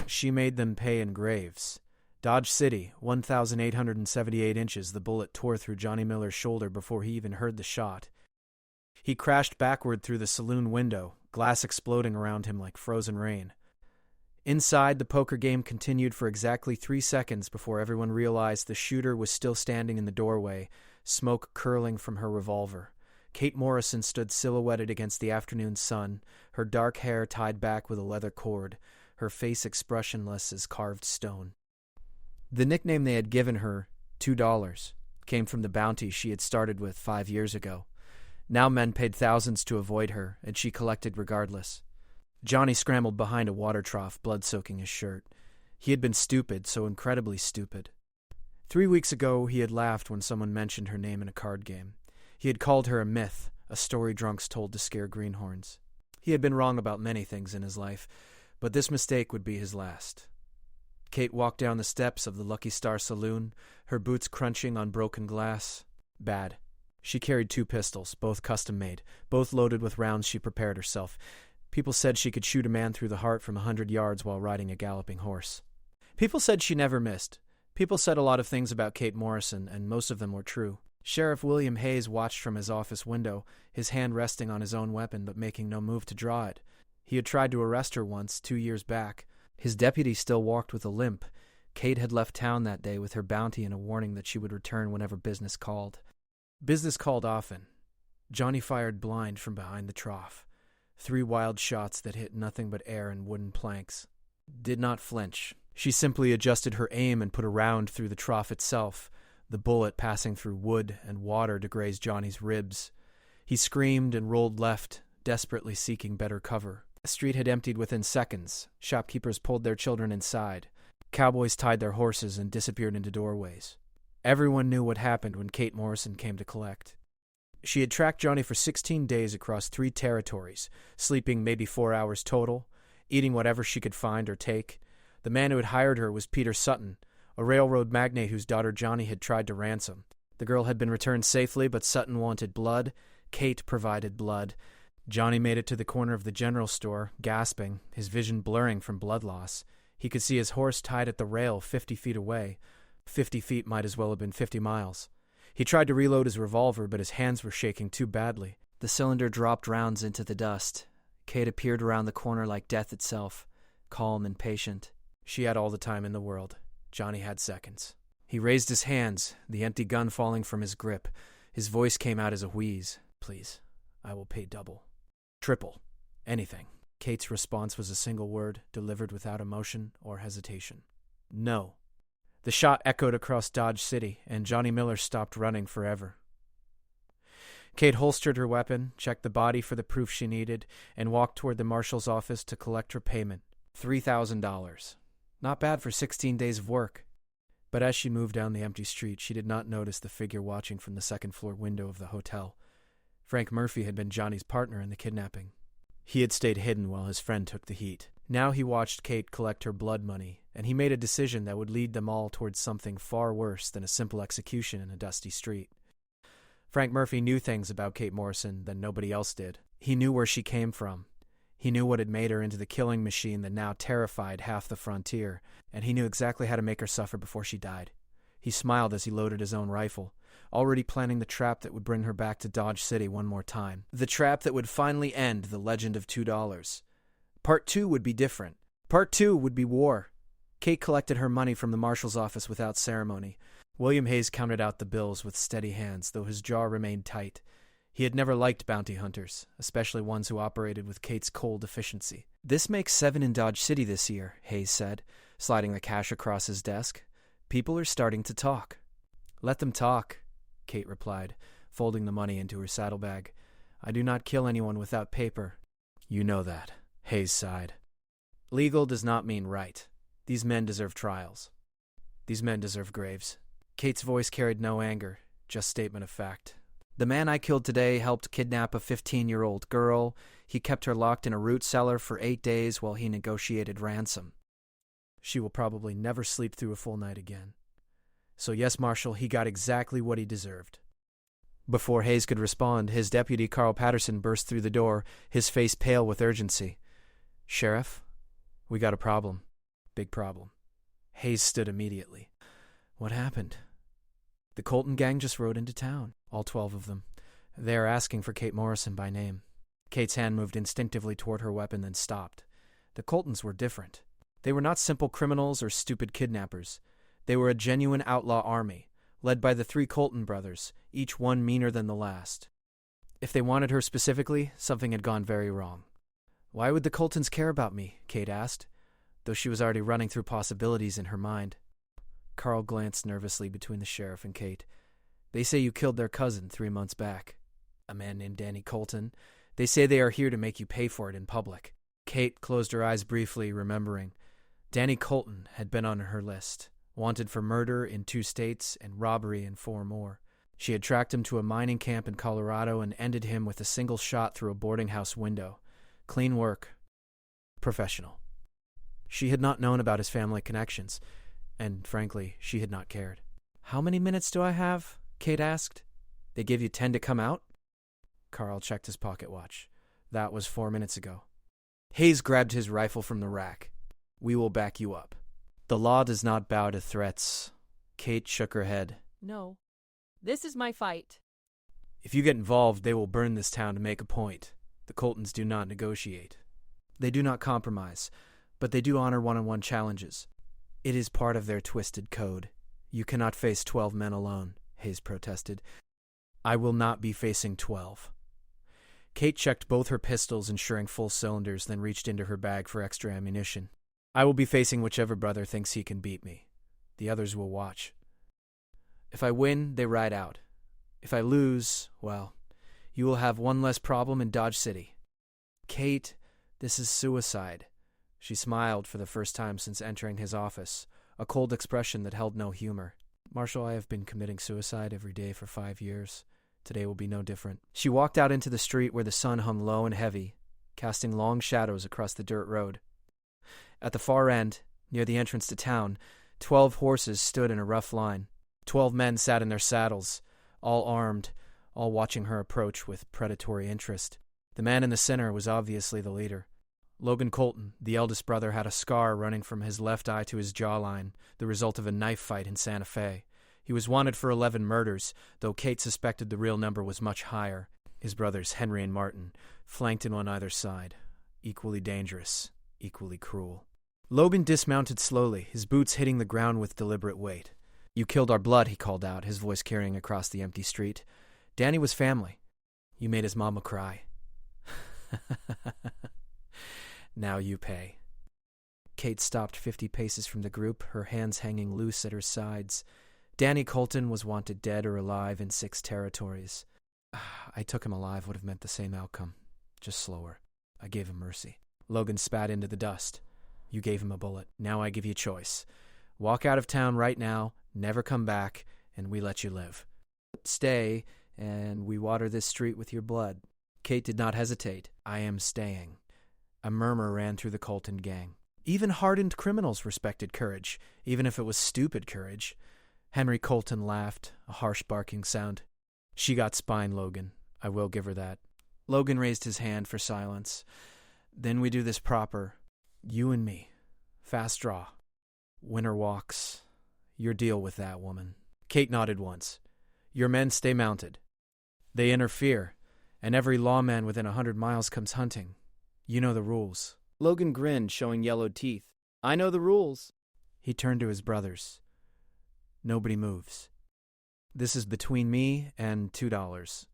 She made them pay in graves. Dodge City, 1,878 inches, the bullet tore through Johnny Miller's shoulder before he even heard the shot. He crashed backward through the saloon window, glass exploding around him like frozen rain. Inside, the poker game continued for exactly 3 seconds before everyone realized the shooter was still standing in the doorway, smoke curling from her revolver. Kate Morrison stood silhouetted against the afternoon sun, her dark hair tied back with a leather cord, her face expressionless as carved stone. The nickname they had given her, $2, came from the bounty she had started with 5 years ago. Now men paid thousands to avoid her, and she collected regardless. Johnny scrambled behind a water trough, blood soaking his shirt. He had been stupid, so incredibly stupid. 3 weeks ago, he had laughed when someone mentioned her name in a card game. He had called her a myth, a story drunks told to scare greenhorns. He had been wrong about many things in his life, but this mistake would be his last. Kate walked down the steps of the Lucky Star Saloon, her boots crunching on broken glass. Bad. She carried 2 pistols, both custom-made, both loaded with rounds she prepared herself. People said she could shoot a man through the heart from 100 yards while riding a galloping horse. People said she never missed. People said a lot of things about Kate Morrison, and most of them were true. Sheriff William Hayes watched from his office window, his hand resting on his own weapon but making no move to draw it. He had tried to arrest her once, 2 years back. His deputy still walked with a limp. Kate had left town that day with her bounty and a warning that she would return whenever business called. Business called often. Johnny fired blind from behind the trough. 3 wild shots that hit nothing but air and wooden planks. Did not flinch. She simply adjusted her aim and put a round through the trough itself, the bullet passing through wood and water to graze Johnny's ribs. He screamed and rolled left, desperately seeking better cover. The street had emptied within seconds. Shopkeepers pulled their children inside. Cowboys tied their horses and disappeared into doorways. Everyone knew what happened when Kate Morrison came to collect. She had tracked Johnny for 16 days across 3 territories, sleeping maybe 4 hours total, eating whatever she could find or take. The man who had hired her was Peter Sutton, a railroad magnate whose daughter Johnny had tried to ransom. The girl had been returned safely, but Sutton wanted blood. Kate provided blood. Johnny made it to the corner of the general store, gasping, his vision blurring from blood loss. He could see his horse tied at the rail 50 feet away. 50 feet might as well have been 50 miles. He tried to reload his revolver, but his hands were shaking too badly. The cylinder dropped rounds into the dust. Kate appeared around the corner like death itself, calm and patient. She had all the time in the world. Johnny had seconds. He raised his hands, the empty gun falling from his grip. His voice came out as a wheeze. "Please, I will pay double. Triple. Anything." Kate's response was a single word, delivered without emotion or hesitation. "No." The shot echoed across Dodge City, and Johnny Miller stopped running forever. Kate holstered her weapon, checked the body for the proof she needed, and walked toward the marshal's office to collect her payment. $3,000. Not bad for 16 days of work. But as she moved down the empty street, she did not notice the figure watching from the second-floor window of the hotel. Frank Murphy had been Johnny's partner in the kidnapping. He had stayed hidden while his friend took the heat. Now he watched Kate collect her blood money, and he made a decision that would lead them all towards something far worse than a simple execution in a dusty street. Frank Murphy knew things about Kate Morrison that nobody else did. He knew where she came from. He knew what had made her into the killing machine that now terrified half the frontier, and he knew exactly how to make her suffer before she died. He smiled as he loaded his own rifle, already planning the trap that would bring her back to Dodge City one more time. The trap that would finally end the legend of $2. Part 2 would be different. Part 2 would be war. Kate collected her money from the marshal's office without ceremony. William Hayes counted out the bills with steady hands, though his jaw remained tight. He had never liked bounty hunters, especially ones who operated with Kate's cold efficiency. "This makes 7 in Dodge City this year," Hayes said, sliding the cash across his desk. "People are starting to talk." "Let them talk," Kate replied, folding the money into her saddlebag. "I do not kill anyone without paper." "You know that," Hayes sighed. "Legal does not mean right. These men deserve trials. These men deserve graves." Kate's voice carried no anger, just statement of fact. "The man I killed today helped kidnap a 15-year-old girl. He kept her locked in a root cellar for 8 days while he negotiated ransom. She will probably never sleep through a full night again. So yes, Marshal, he got exactly what he deserved." Before Hayes could respond, his deputy Carl Patterson burst through the door, his face pale with urgency. "Sheriff, we got a problem." Big problem. Hayes stood immediately. What happened? The Colton gang just rode into town, all 12 of them. They are asking for Kate Morrison by name. Kate's hand moved instinctively toward her weapon, then stopped. The Coltons were different. They were not simple criminals or stupid kidnappers. They were a genuine outlaw army, led by the 3 Colton brothers, each one meaner than the last. If they wanted her specifically, something had gone very wrong. Why would the Coltons care about me? Kate asked, though she was already running through possibilities in her mind. Carl glanced nervously between the sheriff and Kate. They say you killed their cousin 3 months back. A man named Danny Colton. They say they are here to make you pay for it in public. Kate closed her eyes briefly, remembering. Danny Colton had been on her list, wanted for murder in 2 states and robbery in 4 more. She had tracked him to a mining camp in Colorado and ended him with a single shot through a boarding house window. Clean work. Professional. She had not known about his family connections, and frankly, she had not cared. How many minutes do I have? Kate asked. They give you 10 to come out? Carl checked his pocket watch. That was 4 minutes ago. Hayes grabbed his rifle from the rack. We will back you up. The law does not bow to threats. Kate shook her head. No. This is my fight. If you get involved, they will burn this town to make a point. The Coltons do not negotiate. They do not compromise, but they do honor one-on-one challenges. It is part of their twisted code. You cannot face 12 men alone, Hayes protested. I will not be facing 12. Kate checked both her pistols, ensuring full cylinders, then reached into her bag for extra ammunition. I will be facing whichever brother thinks he can beat me. The others will watch. If I win, they ride out. If I lose, well, you will have one less problem in Dodge City. Kate, this is suicide. She smiled for the first time since entering his office, a cold expression that held no humor. Marshall, I have been committing suicide every day for 5 years. Today will be no different. She walked out into the street where the sun hung low and heavy, casting long shadows across the dirt road. At the far end, near the entrance to town, 12 horses stood in a rough line. 12 men sat in their saddles, all armed, all watching her approach with predatory interest. The man in the center was obviously the leader. Logan Colton, the eldest brother, had a scar running from his left eye to his jawline, the result of a knife fight in Santa Fe. He was wanted for 11 murders, though Kate suspected the real number was much higher. His brothers, Henry and Martin, flanked him on either side. Equally dangerous, equally cruel. Logan dismounted slowly, his boots hitting the ground with deliberate weight. You killed our blood, he called out, his voice carrying across the empty street. Danny was family. You made his mama cry. Now you pay. Kate stopped 50 paces from the group, her hands hanging loose at her sides. Danny Colton was wanted dead or alive in 6 territories. I took him alive would have meant the same outcome, just slower. I gave him mercy. Logan spat into the dust. You gave him a bullet. Now I give you choice. Walk out of town right now, never come back, and we let you live. Stay, and we water this street with your blood. Kate did not hesitate. I am staying. A murmur ran through the Colton gang. Even hardened criminals respected courage, even if it was stupid courage. Henry Colton laughed, a harsh barking sound. She got spine, Logan. I will give her that. Logan raised his hand for silence. Then we do this proper. You and me. Fast draw. Winner walks. Your deal with that woman. Kate nodded once. Your men stay mounted. They interfere, and every lawman within 100 miles comes hunting. You know the rules. Logan grinned, showing yellowed teeth. I know the rules. He turned to his brothers. Nobody moves. This is between me and $2.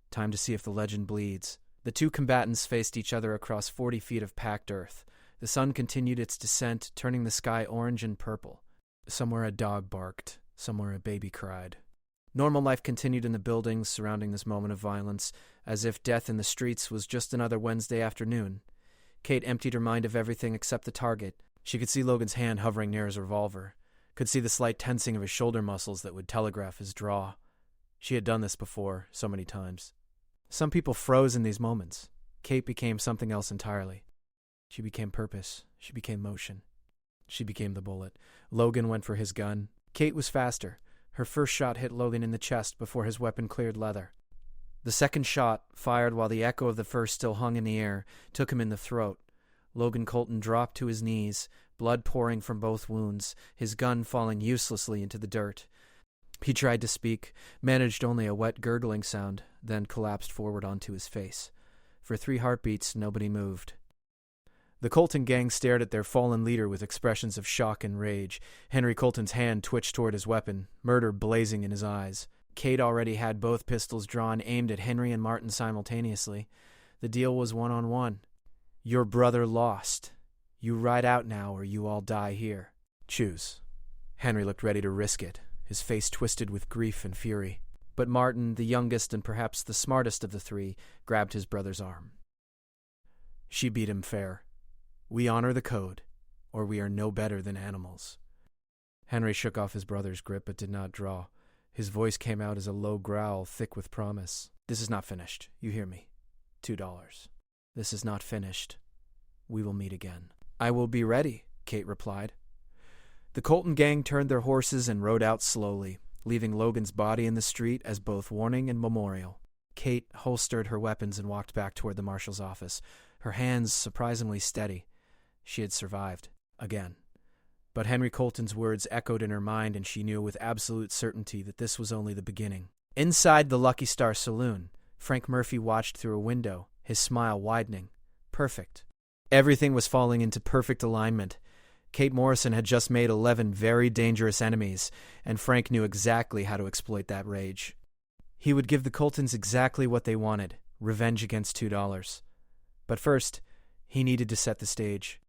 Time to see if the legend bleeds. The 2 combatants faced each other across 40 feet of packed earth. The sun continued its descent, turning the sky orange and purple. Somewhere a dog barked. Somewhere a baby cried. Normal life continued in the buildings surrounding this moment of violence, as if death in the streets was just another Wednesday afternoon. Kate emptied her mind of everything except the target. She could see Logan's hand hovering near his revolver, could see the slight tensing of his shoulder muscles that would telegraph his draw. She had done this before, so many times. Some people froze in these moments. Kate became something else entirely. She became purpose. She became motion. She became the bullet. Logan went for his gun. Kate was faster. Her first shot hit Logan in the chest before his weapon cleared leather. The second shot, fired while the echo of the first still hung in the air, took him in the throat. Logan Colton dropped to his knees, blood pouring from both wounds, his gun falling uselessly into the dirt. He tried to speak, managed only a wet gurgling sound, then collapsed forward onto his face. For 3 heartbeats, nobody moved. The Colton gang stared at their fallen leader with expressions of shock and rage. Henry Colton's hand twitched toward his weapon, murder blazing in his eyes. Kate already had both pistols drawn, aimed at Henry and Martin simultaneously. The deal was 1-on-1. Your brother lost. You ride out now or you all die here. Choose. Henry looked ready to risk it, his face twisted with grief and fury. But Martin, the youngest and perhaps the smartest of the 3, grabbed his brother's arm. She beat him fair. We honor the code, or we are no better than animals. Henry shook off his brother's grip but did not draw. His voice came out as a low growl, thick with promise. This is not finished. You hear me. $2. This is not finished. We will meet again. I will be ready, Kate replied. The Colton gang turned their horses and rode out slowly, leaving Logan's body in the street as both warning and memorial. Kate holstered her weapons and walked back toward the marshal's office, her hands surprisingly steady. She had survived. Again. But Henry Colton's words echoed in her mind, and she knew with absolute certainty that this was only the beginning. Inside the Lucky Star Saloon, Frank Murphy watched through a window, his smile widening. Perfect. Everything was falling into perfect alignment. Kate Morrison had just made 11 very dangerous enemies, and Frank knew exactly how to exploit that rage. He would give the Coltons exactly what they wanted, revenge against $2. But first, he needed to set the stage.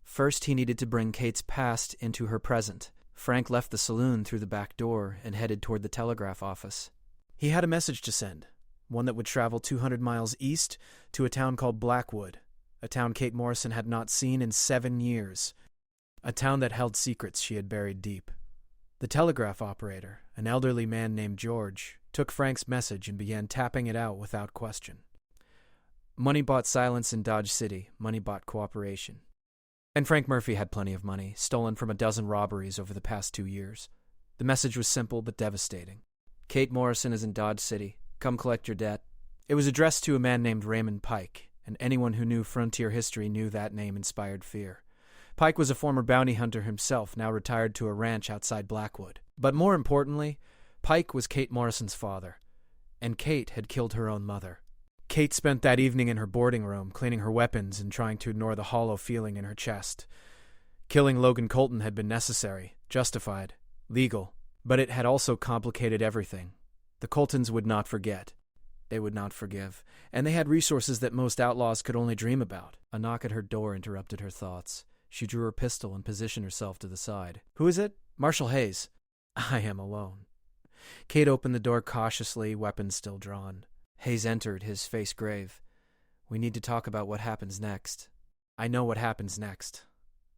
First, he needed to bring Kate's past into her present. Frank left the saloon through the back door and headed toward the telegraph office. He had a message to send, one that would travel 200 miles east to a town called Blackwood, a town Kate Morrison had not seen in 7 years, a town that held secrets she had buried deep. The telegraph operator, an elderly man named George, took Frank's message and began tapping it out without question. Money bought silence in Dodge City. Money bought cooperation. And Frank Murphy had plenty of money, stolen from a dozen robberies over the past 2 years. The message was simple but devastating. Kate Morrison is in Dodge City. Come collect your debt. It was addressed to a man named Raymond Pike, and anyone who knew frontier history knew that name inspired fear. Pike was a former bounty hunter himself, now retired to a ranch outside Blackwood. But more importantly, Pike was Kate Morrison's father, and Kate had killed her own mother. Kate spent that evening in her boarding room, cleaning her weapons and trying to ignore the hollow feeling in her chest. Killing Logan Colton had been necessary, justified, legal, but it had also complicated everything. The Coltons would not forget. They would not forgive, and they had resources that most outlaws could only dream about. A knock at her door interrupted her thoughts. She drew her pistol and positioned herself to the side. Who is it? Marshal Hayes. I am alone. Kate opened the door cautiously, weapons still drawn. Hayes entered, his face grave. We need to talk about what happens next. I know what happens next.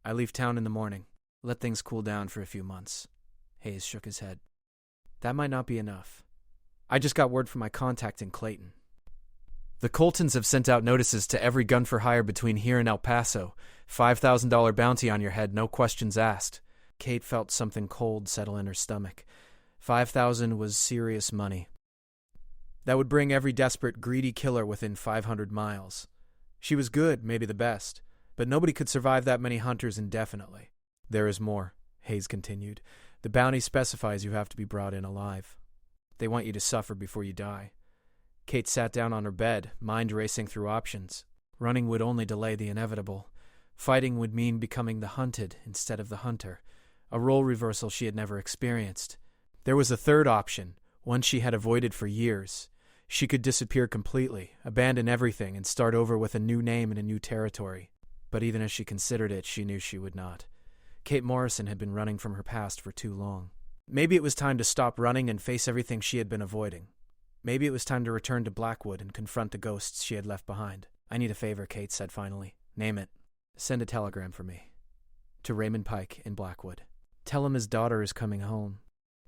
I leave town in the morning. Let things cool down for a few months. Hayes shook his head. That might not be enough. I just got word from my contact in Clayton. The Coltons have sent out notices to every gun for hire between here and El Paso. $5,000 bounty on your head, no questions asked. Kate felt something cold settle in her stomach. $5,000 was serious money. That would bring every desperate, greedy killer within 500 miles. She was good, maybe the best, but nobody could survive that many hunters indefinitely. There is more, Hayes continued. The bounty specifies you have to be brought in alive. They want you to suffer before you die. Kate sat down on her bed, mind racing through options. Running would only delay the inevitable. Fighting would mean becoming the hunted instead of the hunter, a role reversal she had never experienced. There was a third option, one she had avoided for years. She could disappear completely, abandon everything, and start over with a new name in a new territory. But even as she considered it, she knew she would not. Kate Morrison had been running from her past for too long. Maybe it was time to stop running and face everything she had been avoiding. Maybe it was time to return to Blackwood and confront the ghosts she had left behind. I need a favor, Kate said finally. Name it. Send a telegram for me. To Raymond Pike in Blackwood. Tell him his daughter is coming home.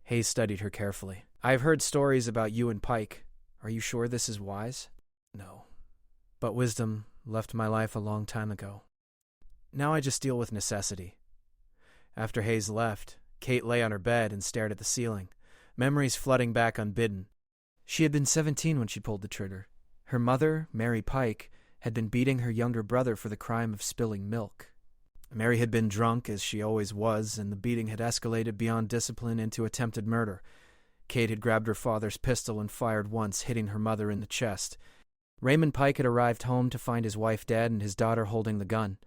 Hayes studied her carefully. I have heard stories about you and Pike. Are you sure this is wise? No. But wisdom left my life a long time ago. Now I just deal with necessity. After Hayes left, Kate lay on her bed and stared at the ceiling, memories flooding back unbidden. She had been 17 when she pulled the trigger. Her mother, Mary Pike, had been beating her younger brother for the crime of spilling milk. Mary had been drunk, as she always was, and the beating had escalated beyond discipline into attempted murder. Kate had grabbed her father's pistol and fired once, hitting her mother in the chest. Raymond Pike had arrived home to find his wife dead and his daughter holding the gun.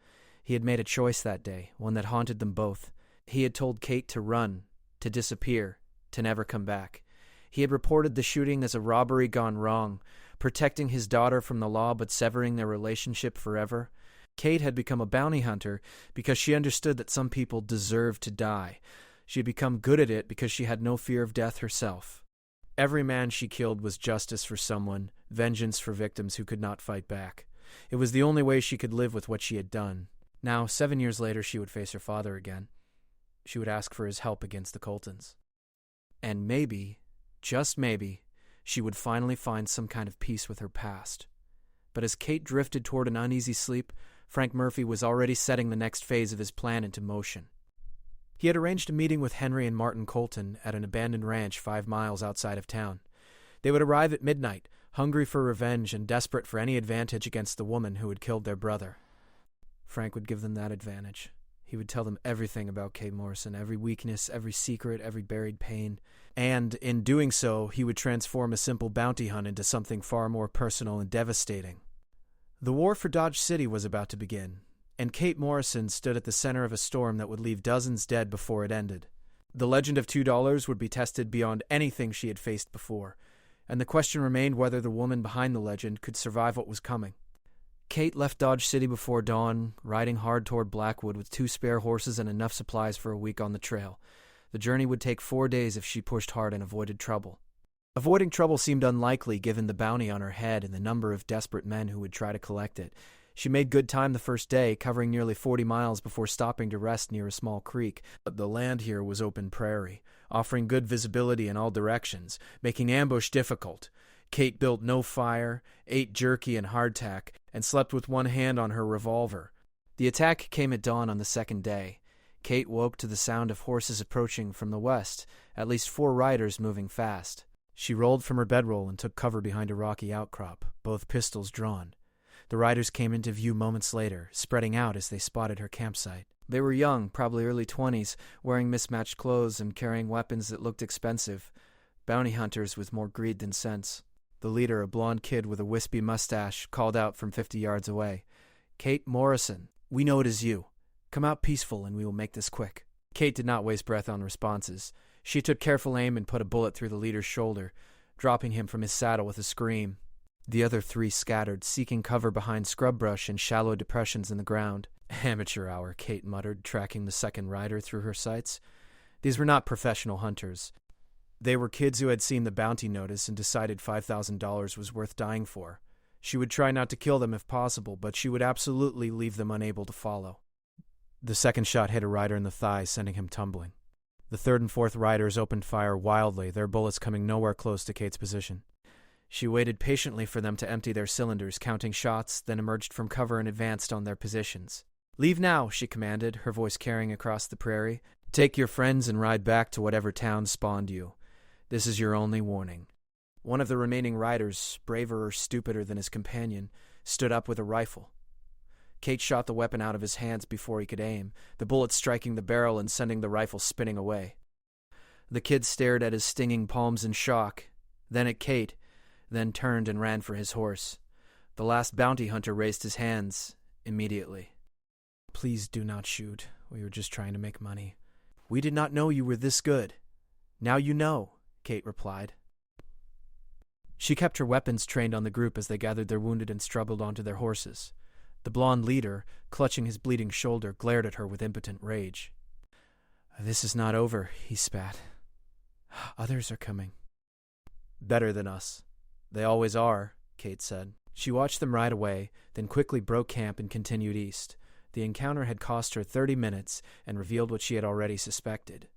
He had made a choice that day, one that haunted them both. He had told Kate to run, to disappear, to never come back. He had reported the shooting as a robbery gone wrong, protecting his daughter from the law but severing their relationship forever. Kate had become a bounty hunter because she understood that some people deserved to die. She had become good at it because she had no fear of death herself. Every man she killed was justice for someone, vengeance for victims who could not fight back. It was the only way she could live with what she had done. Now, 7 years later, she would face her father again. She would ask for his help against the Coltons. And maybe, just maybe, she would finally find some kind of peace with her past. But as Kate drifted toward an uneasy sleep, Frank Murphy was already setting the next phase of his plan into motion. He had arranged a meeting with Henry and Martin Colton at an abandoned ranch 5 miles outside of town. They would arrive at midnight, hungry for revenge and desperate for any advantage against the woman who had killed their brother. Frank would give them that advantage. He would tell them everything about Kate Morrison, every weakness, every secret, every buried pain. And, in doing so, he would transform a simple bounty hunt into something far more personal and devastating. The war for Dodge City was about to begin, and Kate Morrison stood at the center of a storm that would leave dozens dead before it ended. The legend of $2 would be tested beyond anything she had faced before, and the question remained whether the woman behind the legend could survive what was coming. Kate left Dodge City before dawn, riding hard toward Blackwood with 2 spare horses and enough supplies for a week on the trail. The journey would take 4 days if she pushed hard and avoided trouble. Avoiding trouble seemed unlikely given the bounty on her head and the number of desperate men who would try to collect it. She made good time the first day, covering nearly 40 miles before stopping to rest near a small creek. But the land here was open prairie, offering good visibility in all directions, making ambush difficult. Kate built no fire, ate jerky and hardtack, and slept with one hand on her revolver. The attack came at dawn on the second day. Kate woke to the sound of horses approaching from the west, at least 4 riders moving fast. She rolled from her bedroll and took cover behind a rocky outcrop, both pistols drawn. The riders came into view moments later, spreading out as they spotted her campsite. They were young, probably early 20s, wearing mismatched clothes and carrying weapons that looked expensive. Bounty hunters with more greed than sense. The leader, a blond kid with a wispy mustache, called out from 50 yards away. "Kate Morrison, we know it is you. Come out peaceful and we will make this quick." Kate did not waste breath on responses. She took careful aim and put a bullet through the leader's shoulder, dropping him from his saddle with a scream. The other 3 scattered, seeking cover behind scrub brush and shallow depressions in the ground. "Amateur hour," Kate muttered, tracking the second rider through her sights. These were not professional hunters. They were kids who had seen the bounty notice and decided $5,000 was worth dying for. She would try not to kill them if possible, but she would absolutely leave them unable to follow. The second shot hit a rider in the thigh, sending him tumbling. The third and fourth riders opened fire wildly, their bullets coming nowhere close to Kate's position. She waited patiently for them to empty their cylinders, counting shots, then emerged from cover and advanced on their positions. "Leave now," she commanded, her voice carrying across the prairie. "Take your friends and ride back to whatever town spawned you. This is your only warning." One of the remaining riders, braver or stupider than his companion, stood up with a rifle. Kate shot the weapon out of his hands before he could aim, the bullet striking the barrel and sending the rifle spinning away. The kid stared at his stinging palms in shock, then at Kate, then turned and ran for his horse. The last bounty hunter raised his hands immediately. "Please do not shoot. We were just trying to make money." "We did not know you were this good." "Now you know," Kate replied. She kept her weapons trained on the group as they gathered their wounded and struggled onto their horses. The blond leader, clutching his bleeding shoulder, glared at her with impotent rage. "This is not over," he spat. "Others are coming." "Better than us. They always are," Kate said. She watched them ride away, then quickly broke camp and continued east. The encounter had cost her 30 minutes and revealed what she had already suspected.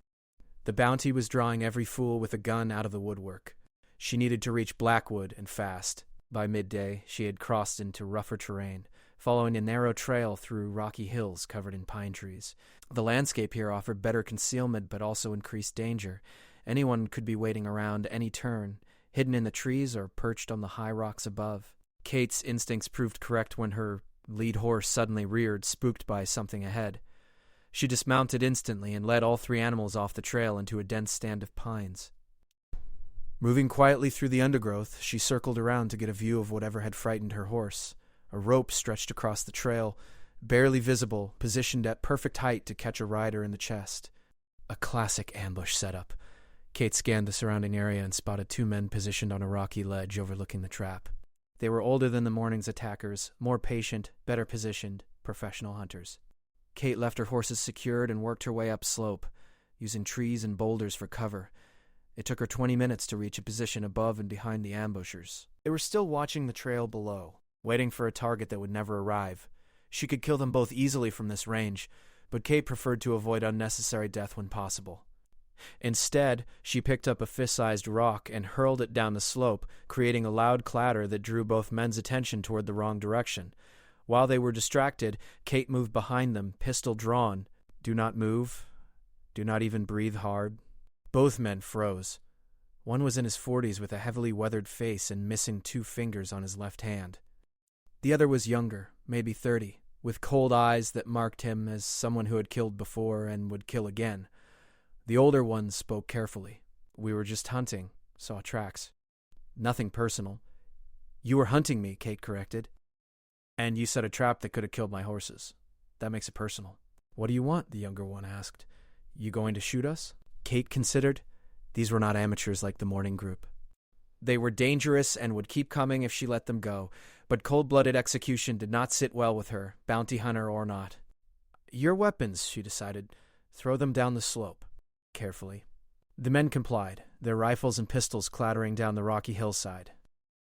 The bounty was drawing every fool with a gun out of the woodwork. She needed to reach Blackwood, and fast. By midday, she had crossed into rougher terrain, following a narrow trail through rocky hills covered in pine trees. The landscape here offered better concealment but also increased danger. Anyone could be waiting around any turn, hidden in the trees or perched on the high rocks above. Kate's instincts proved correct when her lead horse suddenly reared, spooked by something ahead. She dismounted instantly and led all 3 animals off the trail into a dense stand of pines. Moving quietly through the undergrowth, she circled around to get a view of whatever had frightened her horse. A rope stretched across the trail, barely visible, positioned at perfect height to catch a rider in the chest. A classic ambush setup. Kate scanned the surrounding area and spotted 2 men positioned on a rocky ledge overlooking the trap. They were older than the morning's attackers, more patient, better positioned, professional hunters. Kate left her horses secured and worked her way upslope, using trees and boulders for cover. It took her 20 minutes to reach a position above and behind the ambushers. They were still watching the trail below, waiting for a target that would never arrive. She could kill them both easily from this range, but Kate preferred to avoid unnecessary death when possible. Instead, she picked up a fist-sized rock and hurled it down the slope, creating a loud clatter that drew both men's attention toward the wrong direction. While they were distracted, Kate moved behind them, pistol drawn. "Do not move. Do not even breathe hard." Both men froze. One was in his 40s with a heavily weathered face and missing 2 fingers on his left hand. The other was younger, maybe 30, with cold eyes that marked him as someone who had killed before and would kill again. The older one spoke carefully. "We were just hunting. Saw tracks. Nothing personal." "You were hunting me," Kate corrected. "And you set a trap that could have killed my horses. That makes it personal." "What do you want?" the younger one asked. "You going to shoot us?" Kate considered. These were not amateurs like the morning group. They were dangerous and would keep coming if she let them go, but cold-blooded execution did not sit well with her, bounty hunter or not. "Your weapons," she decided. "Throw them down the slope." Carefully. The men complied, their rifles and pistols clattering down the rocky hillside.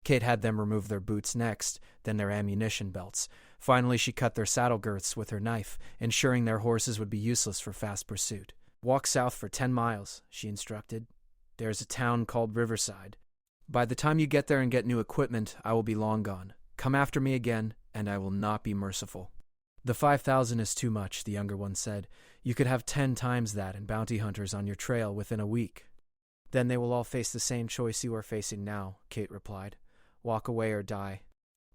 Kate had them remove their boots next, then their ammunition belts. Finally, she cut their saddle girths with her knife, ensuring their horses would be useless for fast pursuit. "Walk south for 10 miles, she instructed. "There's a town called Riverside. By the time you get there and get new equipment, I will be long gone. Come after me again, and I will not be merciful." "The 5,000 is too much," the younger one said. "You could have 10 times that and bounty hunters on your trail within a week." "Then they will all face the same choice you are facing now," Kate replied. "Walk away or die."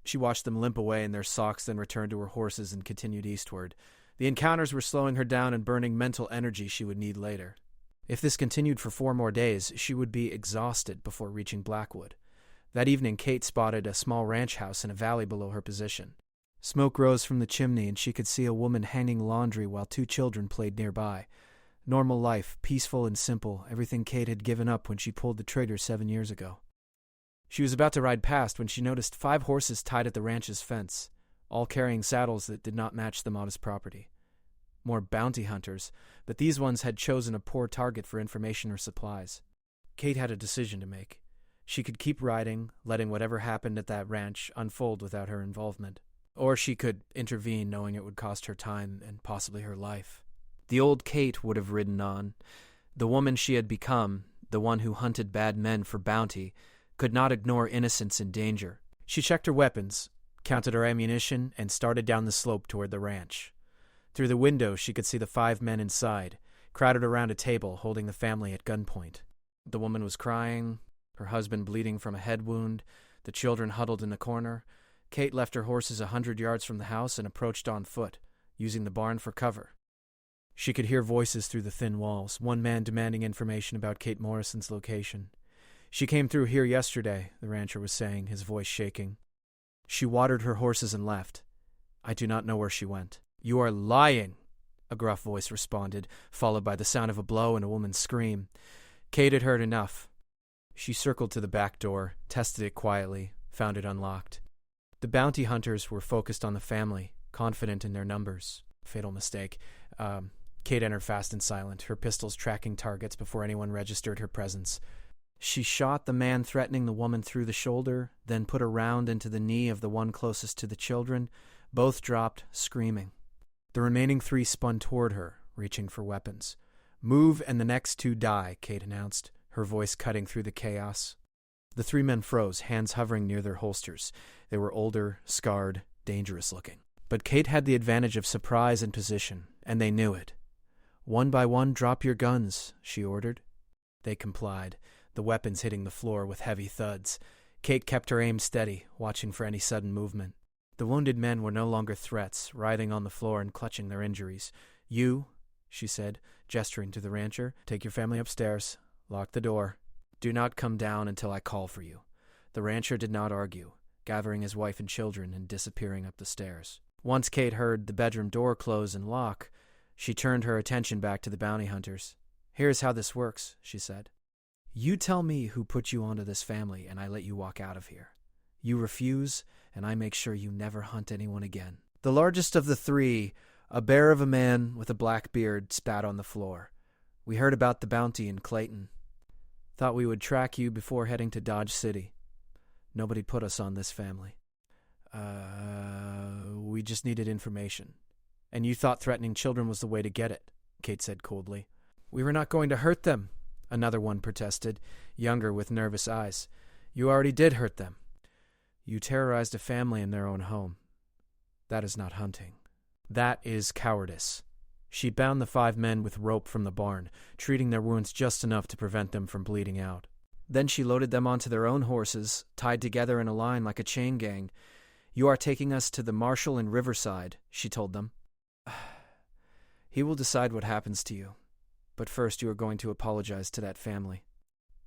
She watched them limp away in their socks, then returned to her horses and continued eastward. The encounters were slowing her down and burning mental energy she would need later. If this continued for 4 more days, she would be exhausted before reaching Blackwood. That evening, Kate spotted a small ranch house in a valley below her position. Smoke rose from the chimney, and she could see a woman hanging laundry while 2 children played nearby. Normal life, peaceful and simple, everything Kate had given up when she pulled the trigger 7 years ago. She was about to ride past when she noticed 5 horses tied at the ranch's fence, all carrying saddles that did not match the modest property. More bounty hunters, but these ones had chosen a poor target for information or supplies. Kate had a decision to make. She could keep riding, letting whatever happened at that ranch unfold without her involvement. Or she could intervene knowing it would cost her time and possibly her life. The old Kate would have ridden on. The woman she had become, the one who hunted bad men for bounty, could not ignore innocence in danger. She checked her weapons, counted her ammunition, and started down the slope toward the ranch. Through the window, she could see the 5 men inside, crowded around a table holding the family at gunpoint. The woman was crying, her husband bleeding from a head wound, the children huddled in the corner. Kate left her horses 100 yards from the house and approached on foot, using the barn for cover. She could hear voices through the thin walls, one man demanding information about Kate Morrison's location. "She came through here yesterday," the rancher was saying, his voice shaking. "She watered her horses and left. I do not know where she went." "You are lying," a gruff voice responded, followed by the sound of a blow and a woman's scream. Kate had heard enough. She circled to the back door, tested it quietly, found it unlocked. The bounty hunters were focused on the family, confident in their numbers. Fatal mistake. Kate entered fast and silent, her pistols tracking targets before anyone registered her presence. She shot the man threatening the woman through the shoulder, then put a round into the knee of the one closest to the children. Both dropped, screaming. The remaining 3 spun toward her, reaching for weapons. "Move and the next 2 die," Kate announced, her voice cutting through the chaos. The 3 men froze, hands hovering near their holsters. They were older, scarred, dangerous looking. But Kate had the advantage of surprise and position, and they knew it. "One by one, drop your guns," she ordered. They complied, the weapons hitting the floor with heavy thuds. Kate kept her aim steady, watching for any sudden movement. The wounded men were no longer threats, writhing on the floor and clutching their injuries. "You," she said, gesturing to the rancher. "Take your family upstairs. Lock the door. Do not come down until I call for you." The rancher did not argue, gathering his wife and children and disappearing up the stairs. Once Kate heard the bedroom door close and lock, she turned her attention back to the bounty hunters. "Here's how this works," she said. "You tell me who put you onto this family, and I let you walk out of here. You refuse, and I make sure you never hunt anyone again." The largest of the three, a bear of a man with a black beard, spat on the floor. "We heard about the bounty in Clayton. Thought we would track you before heading to Dodge City. Nobody put us on this family. We just needed information. And you thought threatening children was the way to get it," Kate said coldly. "We were not going to hurt them," another one protested, younger with nervous eyes. "You already did hurt them. You terrorized a family in their own home. That is not hunting. That is cowardice." She bound the 5 men with rope from the barn, treating their wounds just enough to prevent them from bleeding out. Then she loaded them onto their own horses, tied together in a line like a chain gang. "You are taking us to the marshal in Riverside," she told them. "He will decide what happens to you. But first you are going to apologize to that family."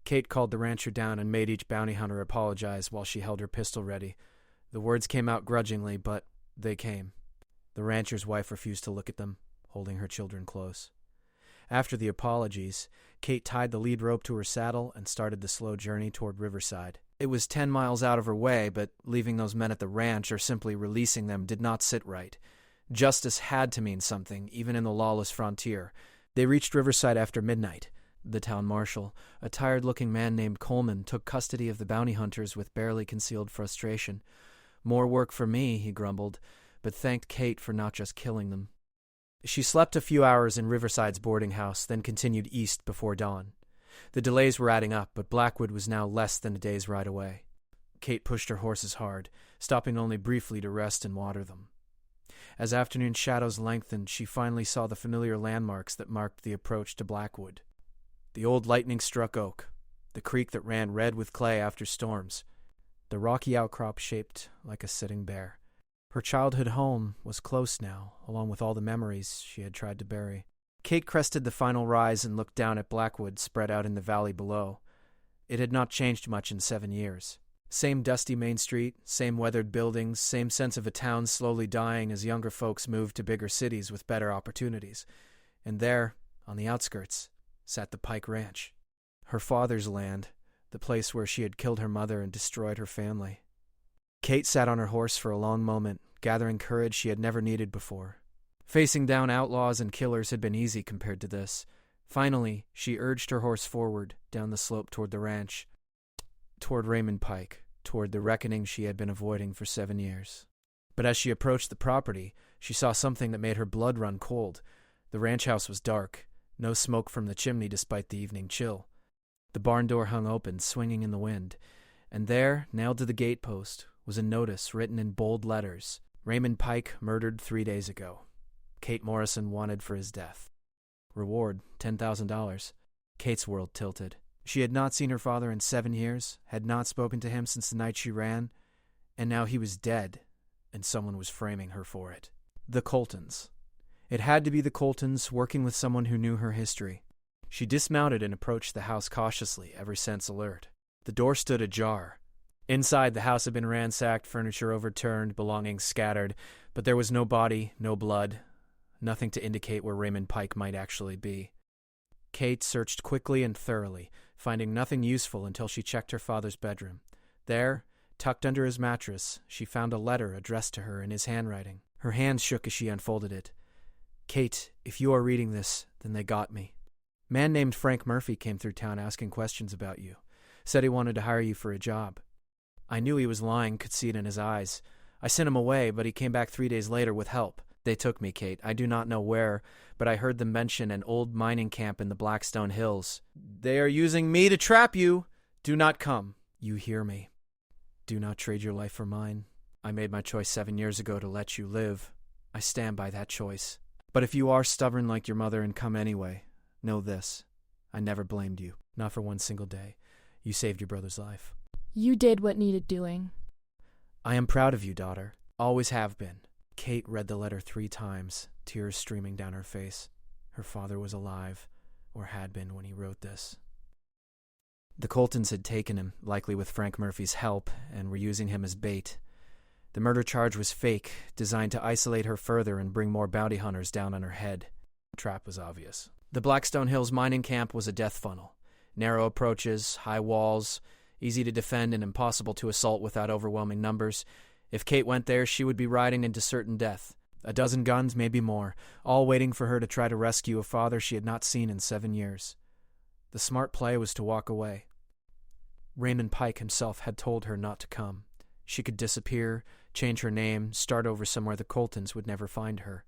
Kate called the rancher down and made each bounty hunter apologize while she held her pistol ready. The words came out grudgingly, but they came. The rancher's wife refused to look at them, holding her children close. After the apologies, Kate tied the lead rope to her saddle and started the slow journey toward Riverside. It was 10 miles out of her way, but leaving those men at the ranch or simply releasing them did not sit right. Justice had to mean something, even in the lawless frontier. They reached Riverside after midnight. The town marshal, a tired-looking man named Coleman, took custody of the bounty hunters with barely concealed frustration. "More work for me," he grumbled, but thanked Kate for not just killing them. She slept a few hours in Riverside's boarding house, then continued east before dawn. The delays were adding up, but Blackwood was now less than a day's ride away. Kate pushed her horses hard, stopping only briefly to rest and water them. As afternoon shadows lengthened, she finally saw the familiar landmarks that marked the approach to Blackwood. The old lightning-struck oak, the creek that ran red with clay after storms, the rocky outcrop shaped like a sitting bear. Her childhood home was close now, along with all the memories she had tried to bury. Kate crested the final rise and looked down at Blackwood spread out in the valley below. It had not changed much in 7 years. Same dusty main street, same weathered buildings, same sense of a town slowly dying as younger folks moved to bigger cities with better opportunities. And there, on the outskirts, sat the Pike Ranch. Her father's land, the place where she had killed her mother and destroyed her family. Kate sat on her horse for a long moment, gathering courage she had never needed before. Facing down outlaws and killers had been easy compared to this. Finally, she urged her horse forward, down the slope toward the ranch, toward Raymond Pike, toward the reckoning she had been avoiding for 7 years. But as she approached the property, she saw something that made her blood run cold. The ranch house was dark, no smoke from the chimney despite the evening chill. The barn door hung open, swinging in the wind, and there, nailed to the gatepost, was a notice written in bold letters: "Raymond Pike murdered 3 days ago. Kate Morrison wanted for his death. Reward, $10,000. Kate's world tilted. She had not seen her father in 7 years, had not spoken to him since the night she ran, and now he was dead, and someone was framing her for it. The Coltons. It had to be the Coltons, working with someone who knew her history. She dismounted and approached the house cautiously, every sense alert. The door stood ajar. Inside, the house had been ransacked, furniture overturned, belongings scattered, but there was no body, no blood, nothing to indicate where Raymond Pike might actually be. Kate searched quickly and thoroughly, finding nothing useful until she checked her father's bedroom. There, tucked under his mattress, she found a letter addressed to her in his handwriting. Her hands shook as she unfolded it. "Kate, if you are reading this, then they got me. Man named Frank Murphy came through town asking questions about you. Said he wanted to hire you for a job. I knew he was lying, could see it in his eyes. I sent him away, but he came back 3 days later with help. They took me, Kate. I do not know where, but I heard them mention an old mining camp in the Blackstone Hills. They are using me to trap you. Do not come. You hear me. Do not trade your life for mine. I made my choice 7 years ago to let you live. I stand by that choice. But if you are stubborn like your mother and come anyway, know this. I never blamed you. Not for one single day. You saved your brother's life. You did what needed doing. I am proud of you, daughter. Always have been." Kate read the letter 3 times, tears streaming down her face. her father was alive, or had been when he wrote this. The Coltons had taken him, likely with Frank Murphy's help, and were using him as bait. The murder charge was fake, designed to isolate her further and bring more bounty hunters down on her head. The trap was obvious. The Blackstone Hills mining camp was a death funnel. Narrow approaches, high walls, easy to defend and impossible to assault without overwhelming numbers. If Kate went there, she would be riding into certain death. 12 guns, maybe more, all waiting for her to try to rescue a father she had not seen in 7 years. The smart play was to walk away. Raymond Pike himself had told her not to come. She could disappear, change her name, start over somewhere the Coltons would never find her.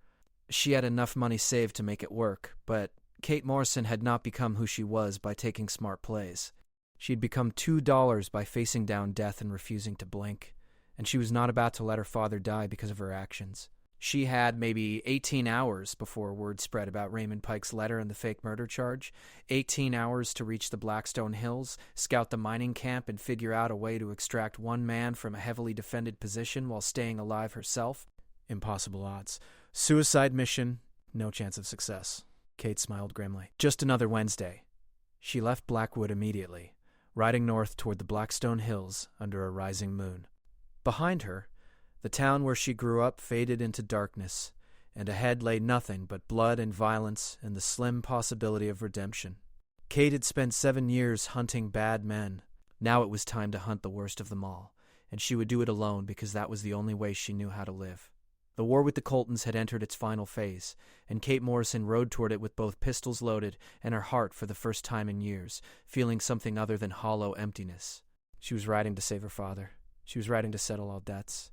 She had enough money saved to make it work, but Kate Morrison had not become who she was by taking smart plays. She had become $2 by facing down death and refusing to blink, and she was not about to let her father die because of her actions. She had maybe 18 hours before word spread about Raymond Pike's letter and the fake murder charge, 18 hours to reach the Blackstone Hills, scout the mining camp, and figure out a way to extract one man from a heavily defended position while staying alive herself. Impossible odds. Suicide mission, no chance of success. Kate smiled grimly. Just another Wednesday. She left Blackwood immediately, riding north toward the Blackstone Hills under a rising moon. Behind her, the town where she grew up faded into darkness, and ahead lay nothing but blood and violence and the slim possibility of redemption. Kate had spent 7 years hunting bad men. Now it was time to hunt the worst of them all, and she would do it alone because that was the only way she knew how to live. The war with the Coltons had entered its final phase, and Kate Morrison rode toward it with both pistols loaded and her heart for the first time in years, feeling something other than hollow emptiness. She was riding to save her father. She was riding to settle all debts.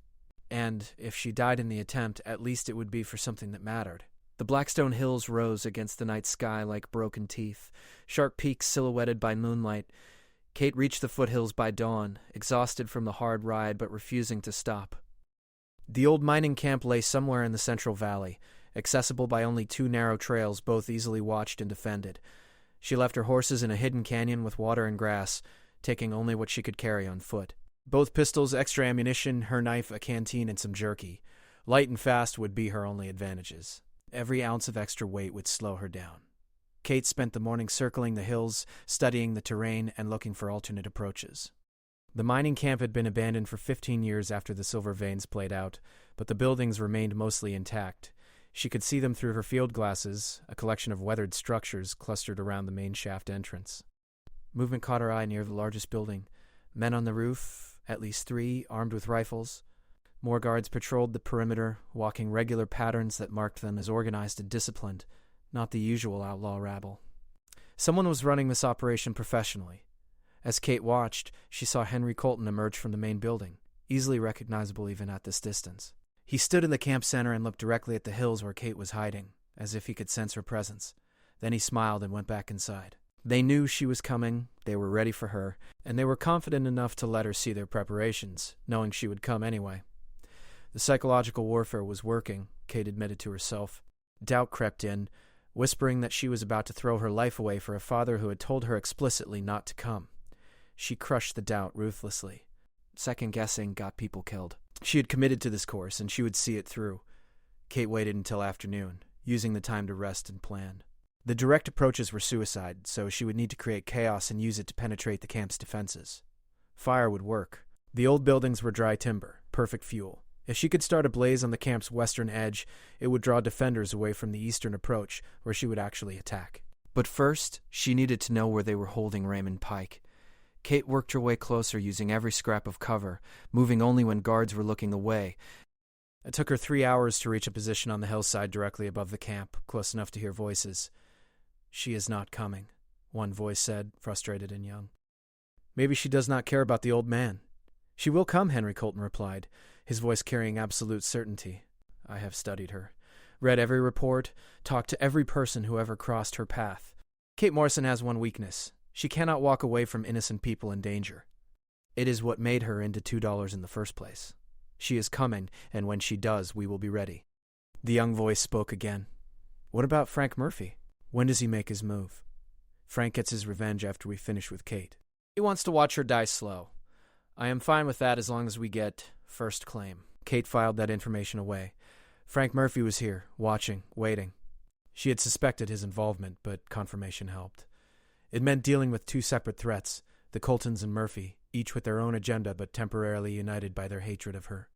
And if she died in the attempt, at least it would be for something that mattered. The Blackstone Hills rose against the night sky like broken teeth, sharp peaks silhouetted by moonlight. Kate reached the foothills by dawn, exhausted from the hard ride but refusing to stop. The old mining camp lay somewhere in the Central Valley, accessible by only 2 narrow trails, both easily watched and defended. She left her horses in a hidden canyon with water and grass, taking only what she could carry on foot. Both pistols, extra ammunition, her knife, a canteen, and some jerky. Light and fast would be her only advantages. Every ounce of extra weight would slow her down. Kate spent the morning circling the hills, studying the terrain, and looking for alternate approaches. The mining camp had been abandoned for 15 years after the silver veins played out, but the buildings remained mostly intact. She could see them through her field glasses, a collection of weathered structures clustered around the main shaft entrance. Movement caught her eye near the largest building. Men on the roof, at least 3, armed with rifles. More guards patrolled the perimeter, walking regular patterns that marked them as organized and disciplined, not the usual outlaw rabble. Someone was running this operation professionally. As Kate watched, she saw Henry Colton emerge from the main building, easily recognizable even at this distance. He stood in the camp center and looked directly at the hills where Kate was hiding, as if he could sense her presence. Then he smiled and went back inside. They knew she was coming, they were ready for her, and they were confident enough to let her see their preparations, knowing she would come anyway. The psychological warfare was working, Kate admitted to herself. Doubt crept in, whispering that she was about to throw her life away for a father who had told her explicitly not to come. She crushed the doubt ruthlessly. Second-guessing got people killed. She had committed to this course, and she would see it through. Kate waited until afternoon, using the time to rest and plan. The direct approaches were suicide, so she would need to create chaos and use it to penetrate the camp's defenses. Fire would work. The old buildings were dry timber, perfect fuel. If she could start a blaze on the camp's western edge, it would draw defenders away from the eastern approach, where she would actually attack. But first, she needed to know where they were holding Raymond Pike. Kate worked her way closer using every scrap of cover, moving only when guards were looking away. It took her 3 hours to reach a position on the hillside directly above the camp, close enough to hear voices. "She is not coming," one voice said, frustrated and young. "Maybe she does not care about the old man." "She will come," Henry Colton replied, his voice carrying absolute certainty. "I have studied her, read every report, talked to every person who ever crossed her path. Kate Morrison has one weakness. She cannot walk away from innocent people in danger. It is what made her into $2 in the first place. She is coming, and when she does, we will be ready." The young voice spoke again. "What about Frank Murphy? When does he make his move?" "Frank gets his revenge after we finish with Kate. He wants to watch her die slow. I am fine with that as long as we get first claim." Kate filed that information away. Frank Murphy was here, watching, waiting. She had suspected his involvement, but confirmation helped. It meant dealing with two separate threats, the Coltons and Murphy, each with their own agenda but temporarily united by their hatred of her.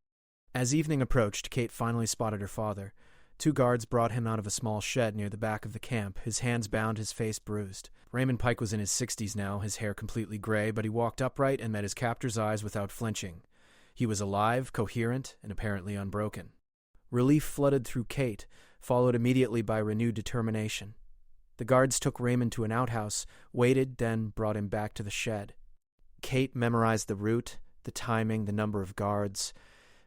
As evening approached, Kate finally spotted her father. 2 guards brought him out of a small shed near the back of the camp, his hands bound, his face bruised. Raymond Pike was in his 60s now, his hair completely gray, but he walked upright and met his captor's eyes without flinching. He was alive, coherent, and apparently unbroken. Relief flooded through Kate, followed immediately by renewed determination. The guards took Raymond to an outhouse, waited, then brought him back to the shed. Kate memorized the route, the timing, the number of guards.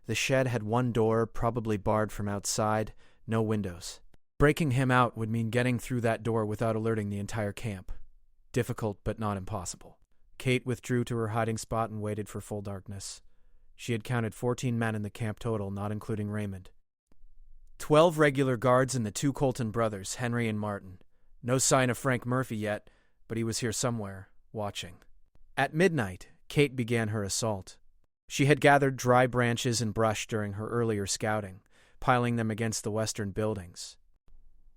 The shed had 1 door, probably barred from outside, no windows. Breaking him out would mean getting through that door without alerting the entire camp. Difficult, but not impossible. Kate withdrew to her hiding spot and waited for full darkness. She had counted 14 men in the camp total, not including Raymond. 12 regular guards and the 2 Colton brothers, Henry and Martin. No sign of Frank Murphy yet, but he was here somewhere, watching. At midnight, Kate began her assault. She had gathered dry branches and brush during her earlier scouting, piling them against the western buildings.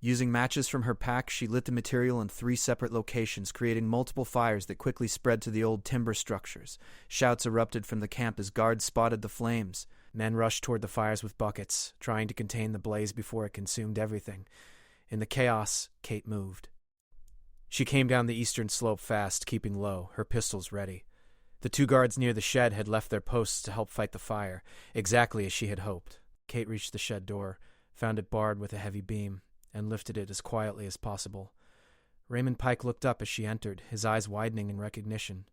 Using matches from her pack, she lit the material in 3 separate locations, creating multiple fires that quickly spread to the old timber structures. Shouts erupted from the camp as guards spotted the flames. Men rushed toward the fires with buckets, trying to contain the blaze before it consumed everything. In the chaos, Kate moved. She came down the eastern slope fast, keeping low, her pistols ready. The 2 guards near the shed had left their posts to help fight the fire, exactly as she had hoped. Kate reached the shed door, found it barred with a heavy beam, and lifted it as quietly as possible. Raymond Pike looked up as she entered, his eyes widening in recognition.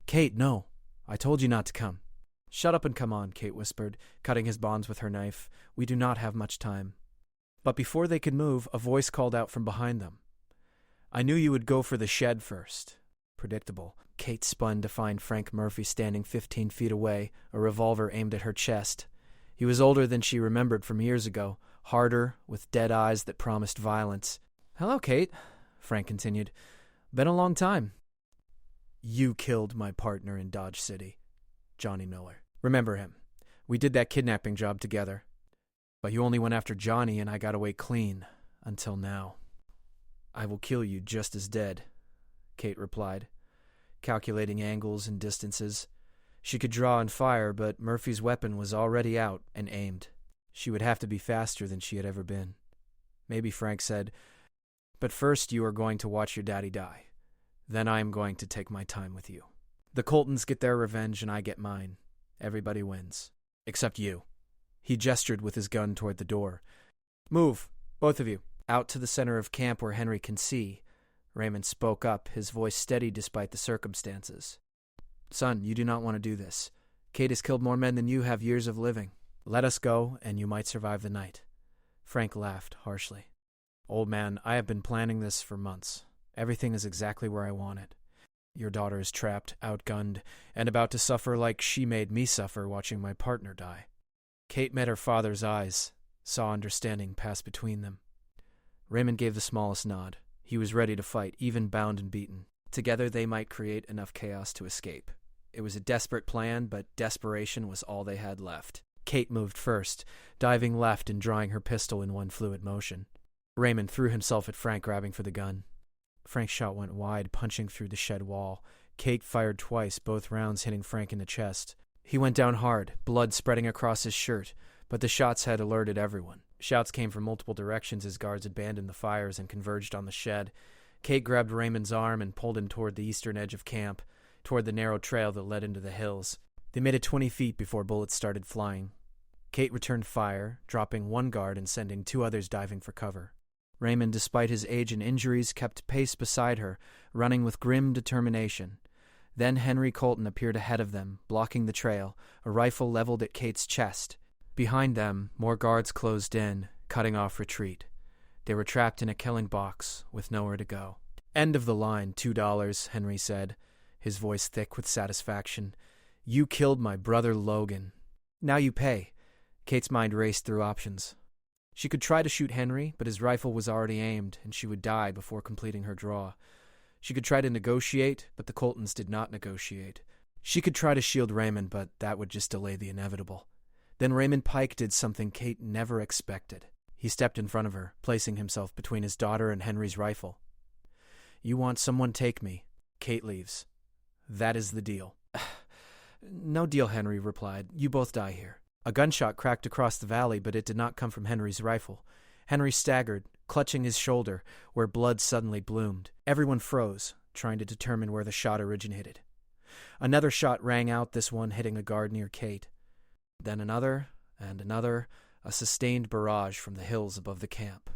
"Kate, no. I told you not to come." "Shut up and come on," Kate whispered, cutting his bonds with her knife. "We do not have much time." But before they could move, a voice called out from behind them. "I knew you would go for the shed first." Predictable. Kate spun to find Frank Murphy standing 15 feet away, a revolver aimed at her chest. He was older than she remembered from years ago, harder, with dead eyes that promised violence. "Hello, Kate," Frank continued. "Been a long time." "You killed my partner in Dodge City, Johnny Miller. Remember him? We did that kidnapping job together. But you only went after Johnny and I got away clean, until now." "I will kill you just as dead," Kate replied, calculating angles and distances. She could draw and fire, but Murphy's weapon was already out and aimed. She would have to be faster than she had ever been. Maybe Frank said, "But first you are going to watch your daddy die. Then I am going to take my time with you. The Coltons get their revenge and I get mine. Everybody wins. Except you." He gestured with his gun toward the door. "Move, both of you, out to the center of camp where Henry can see." Raymond spoke up, his voice steady despite the circumstances. "Son, you do not want to do this. Kate has killed more men than you have years of living. Let us go, and you might survive the night." Frank laughed harshly. "Old man, I have been planning this for months. Everything is exactly where I want it. Your daughter is trapped, outgunned, and about to suffer like she made me suffer watching my partner die." Kate met her father's eyes, saw understanding pass between them. Raymond gave the smallest nod. He was ready to fight, even bound and beaten. Together they might create enough chaos to escape. It was a desperate plan, but desperation was all they had left. Kate moved first, diving left and drawing her pistol in one fluid motion. Raymond threw himself at Frank, grabbing for the gun. Frank's shot went wide, punching through the shed wall. Kate fired twice, both rounds hitting Frank in the chest. He went down hard, blood spreading across his shirt, but the shots had alerted everyone. Shouts came from multiple directions as guards abandoned the fires and converged on the shed. Kate grabbed Raymond's arm and pulled him toward the eastern edge of camp, toward the narrow trail that led into the hills. They made it 20 feet before bullets started flying. Kate returned fire, dropping one guard and sending 2 others diving for cover. Raymond, despite his age and injuries, kept pace beside her, running with grim determination. Then Henry Colton appeared ahead of them, blocking the trail, a rifle leveled at Kate's chest. Behind them, more guards closed in, cutting off retreat. They were trapped in a killing box, with nowhere to go. "End of the line, $2, Henry said, his voice thick with satisfaction. "You killed my brother Logan. Now you pay." Kate's mind raced through options. She could try to shoot Henry, but his rifle was already aimed, and she would die before completing her draw. She could try to negotiate, but the Coltons did not negotiate. She could try to shield Raymond, but that would just delay the inevitable. Then Raymond Pike did something Kate never expected. He stepped in front of her, placing himself between his daughter and Henry's rifle. "You want someone, take me." Kate leaves. "That is the deal." "No deal," Henry replied. "You both die here." A gunshot cracked across the valley, but it did not come from Henry's rifle. Henry staggered, clutching his shoulder, where blood suddenly bloomed. Everyone froze, trying to determine where the shot originated. Another shot rang out, this one hitting a guard near Kate. Then another, and another, a sustained barrage from the hills above the camp.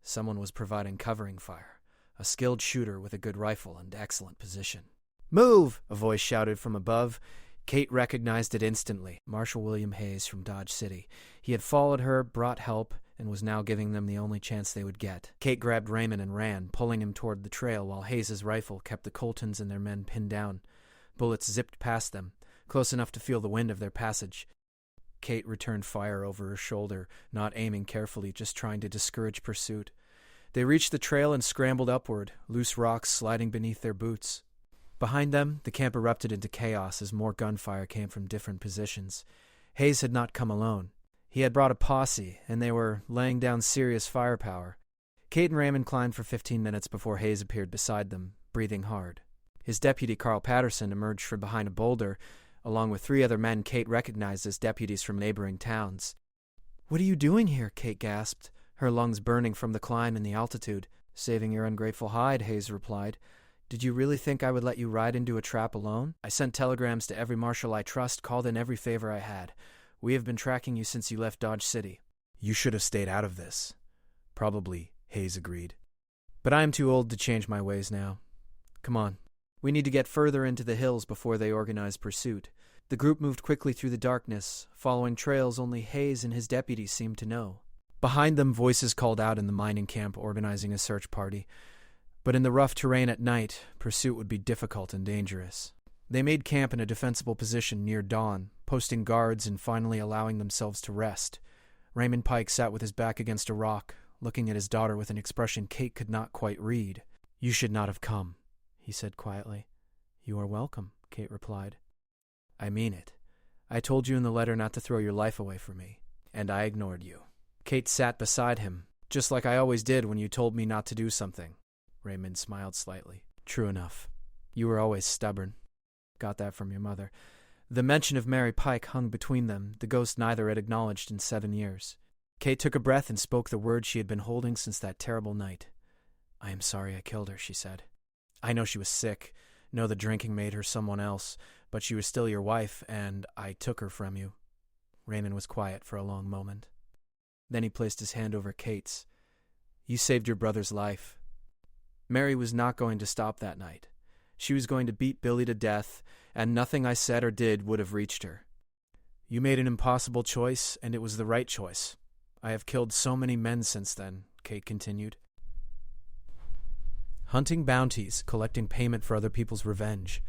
Someone was providing covering fire, a skilled shooter with a good rifle and excellent position. "Move!" a voice shouted from above. Kate recognized it instantly. Marshal William Hayes from Dodge City. He had followed her, brought help, and was now giving them the only chance they would get. Kate grabbed Raymond and ran, pulling him toward the trail while Hayes's rifle kept the Coltons and their men pinned down. Bullets zipped past them, close enough to feel the wind of their passage. Kate returned fire over her shoulder, not aiming carefully, just trying to discourage pursuit. They reached the trail and scrambled upward, loose rocks sliding beneath their boots. Behind them, the camp erupted into chaos as more gunfire came from different positions. Hayes had not come alone. He had brought a posse, and they were laying down serious firepower. Kate and Raymond climbed for 15 minutes before Hayes appeared beside them, breathing hard. His deputy, Carl Patterson, emerged from behind a boulder, along with 3 other men Kate recognized as deputies from neighboring towns. "What are you doing here?" Kate gasped, her lungs burning from the climb and the altitude. "Saving your ungrateful hide," Hayes replied. "Did you really think I would let you ride into a trap alone? I sent telegrams to every marshal I trust, called in every favor I had. We have been tracking you since you left Dodge City." "You should have stayed out of this." "Probably," Hayes agreed. "But I am too old to change my ways now. Come on. We need to get further into the hills before they organize pursuit." The group moved quickly through the darkness, following trails only Hayes and his deputies seemed to know. Behind them, voices called out in the mining camp organizing a search party. But in the rough terrain at night, pursuit would be difficult and dangerous. They made camp in a defensible position near dawn, posting guards and finally allowing themselves to rest. Raymond Pike sat with his back against a rock, looking at his daughter with an expression Kate could not quite read. "You should not have come," he said quietly. "You are welcome," Kate replied. "I mean it. I told you in the letter not to throw your life away for me, and I ignored you." Kate sat beside him, "Just like I always did when you told me not to do something." Raymond smiled slightly. "True enough. You were always stubborn. Got that from your mother." The mention of Mary Pike hung between them, the ghost neither had acknowledged in 7 years. Kate took a breath and spoke the words she had been holding since that terrible night. "I am sorry I killed her," she said. "I know she was sick, know the drinking made her someone else, but she was still your wife, and I took her from you." Raymond was quiet for a long moment. Then he placed his hand over Kate's. "You saved your brother's life." Mary was not going to stop that night. She was going to beat Billy to death, and nothing I said or did would have reached her. "You made an impossible choice, and it was the right choice. I have killed so many men since then," Kate continued. "Hunting bounties, collecting payment for other people's revenge.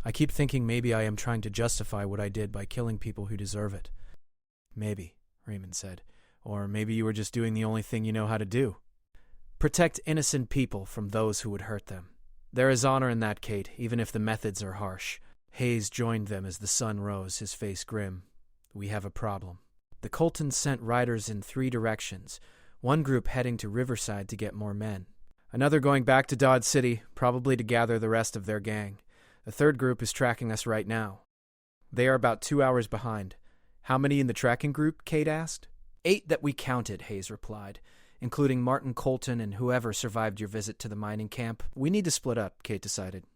I keep thinking maybe I am trying to justify what I did by killing people who deserve it." "Maybe," Raymond said. "Or maybe you were just doing the only thing you know how to do. Protect innocent people from those who would hurt them. There is honor in that, Kate, even if the methods are harsh." Hayes joined them as the sun rose, his face grim. "We have a problem." The Coltons sent riders in 3 directions, one group heading to Riverside to get more men, another going back to Dodge City, probably to gather the rest of their gang. The 3rd group is tracking us right now. They are about 2 hours behind. "How many in the tracking group?" Kate asked. 8 that we counted," Hayes replied, "including Martin Colton and whoever survived your visit to the mining camp. We need to split up," Kate decided.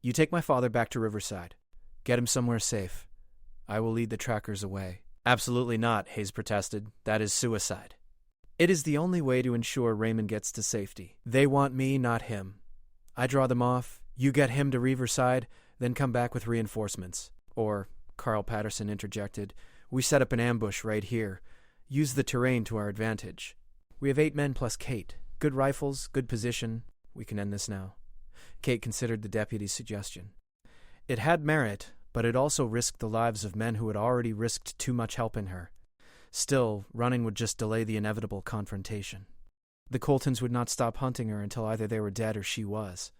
"You take my father back to Riverside. Get him somewhere safe. I will lead the trackers away." "Absolutely not," Hayes protested. "That is suicide." "It is the only way to ensure Raymond gets to safety. They want me, not him. I draw them off, you get him to Riverside, then come back with reinforcements. Or," Carl Patterson interjected, "we set up an ambush right here. Use the terrain to our advantage. We have 8 men plus Kate. Good rifles, good position. We can end this now." Kate considered the deputy's suggestion. It had merit, but it also risked the lives of men who had already risked too much helping her. Still, running would just delay the inevitable confrontation. The Coltons would not stop hunting her until either they were dead or she was.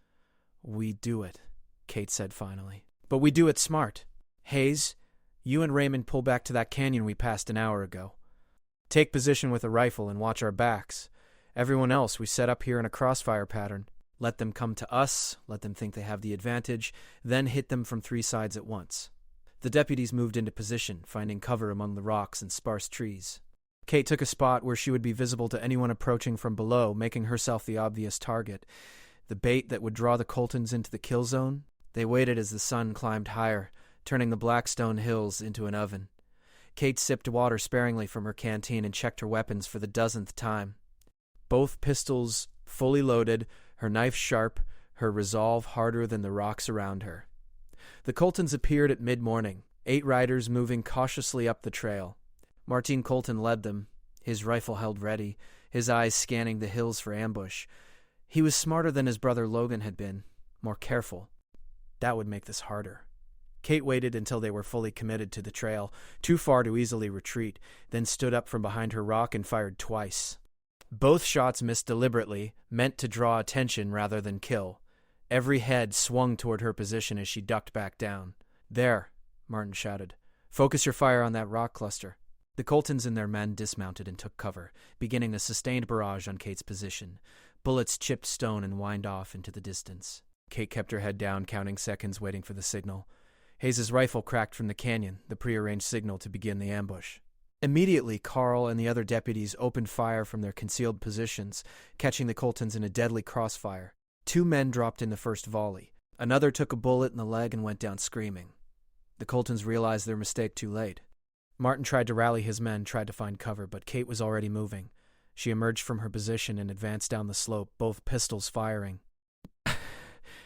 "We do it," Kate said finally. "But we do it smart. Hayes, you and Raymond pull back to that canyon we passed an hour ago. Take position with a rifle and watch our backs. Everyone else we set up here in a crossfire pattern. Let them come to us, let them think they have the advantage, then hit them from 3 sides at once. The deputies moved into position, finding cover among the rocks and sparse trees. Kate took a spot where she would be visible to anyone approaching from below, making herself the obvious target. The bait that would draw the Coltons into the kill zone? They waited as the sun climbed higher, turning the Blackstone Hills into an oven. Kate sipped water sparingly from her canteen and checked her weapons for the dozenth time. Both pistols fully loaded, her knife sharp, her resolve harder than the rocks around her. The Coltons appeared at mid-morning, 8 riders moving cautiously up the trail. Martin Colton led them, his rifle held ready, his eyes scanning the hills for ambush. He was smarter than his brother Logan had been, more careful. That would make this harder. Kate waited until they were fully committed to the trail, too far to easily retreat, then stood up from behind her rock and fired twice. Both shots missed deliberately, meant to draw attention rather than kill. Every head swung toward her position as she ducked back down. "There," Martin shouted. "Focus your fire on that rock cluster." The Coltons and their men dismounted and took cover, beginning a sustained barrage on Kate's position. Bullets chipped stone and whined off into the distance. Kate kept her head down, counting seconds, waiting for the signal. Hayes's rifle cracked from the canyon, the prearranged signal to begin the ambush. Immediately, Carl and the other deputies opened fire from their concealed positions, catching the Coltons in a deadly crossfire. 2 men dropped in the first volley. Another took a bullet in the leg and went down screaming. The Coltons realized their mistake too late. Martin tried to rally his men, tried to find cover, but Kate was already moving. She emerged from her position and advanced down the slope, both pistols firing.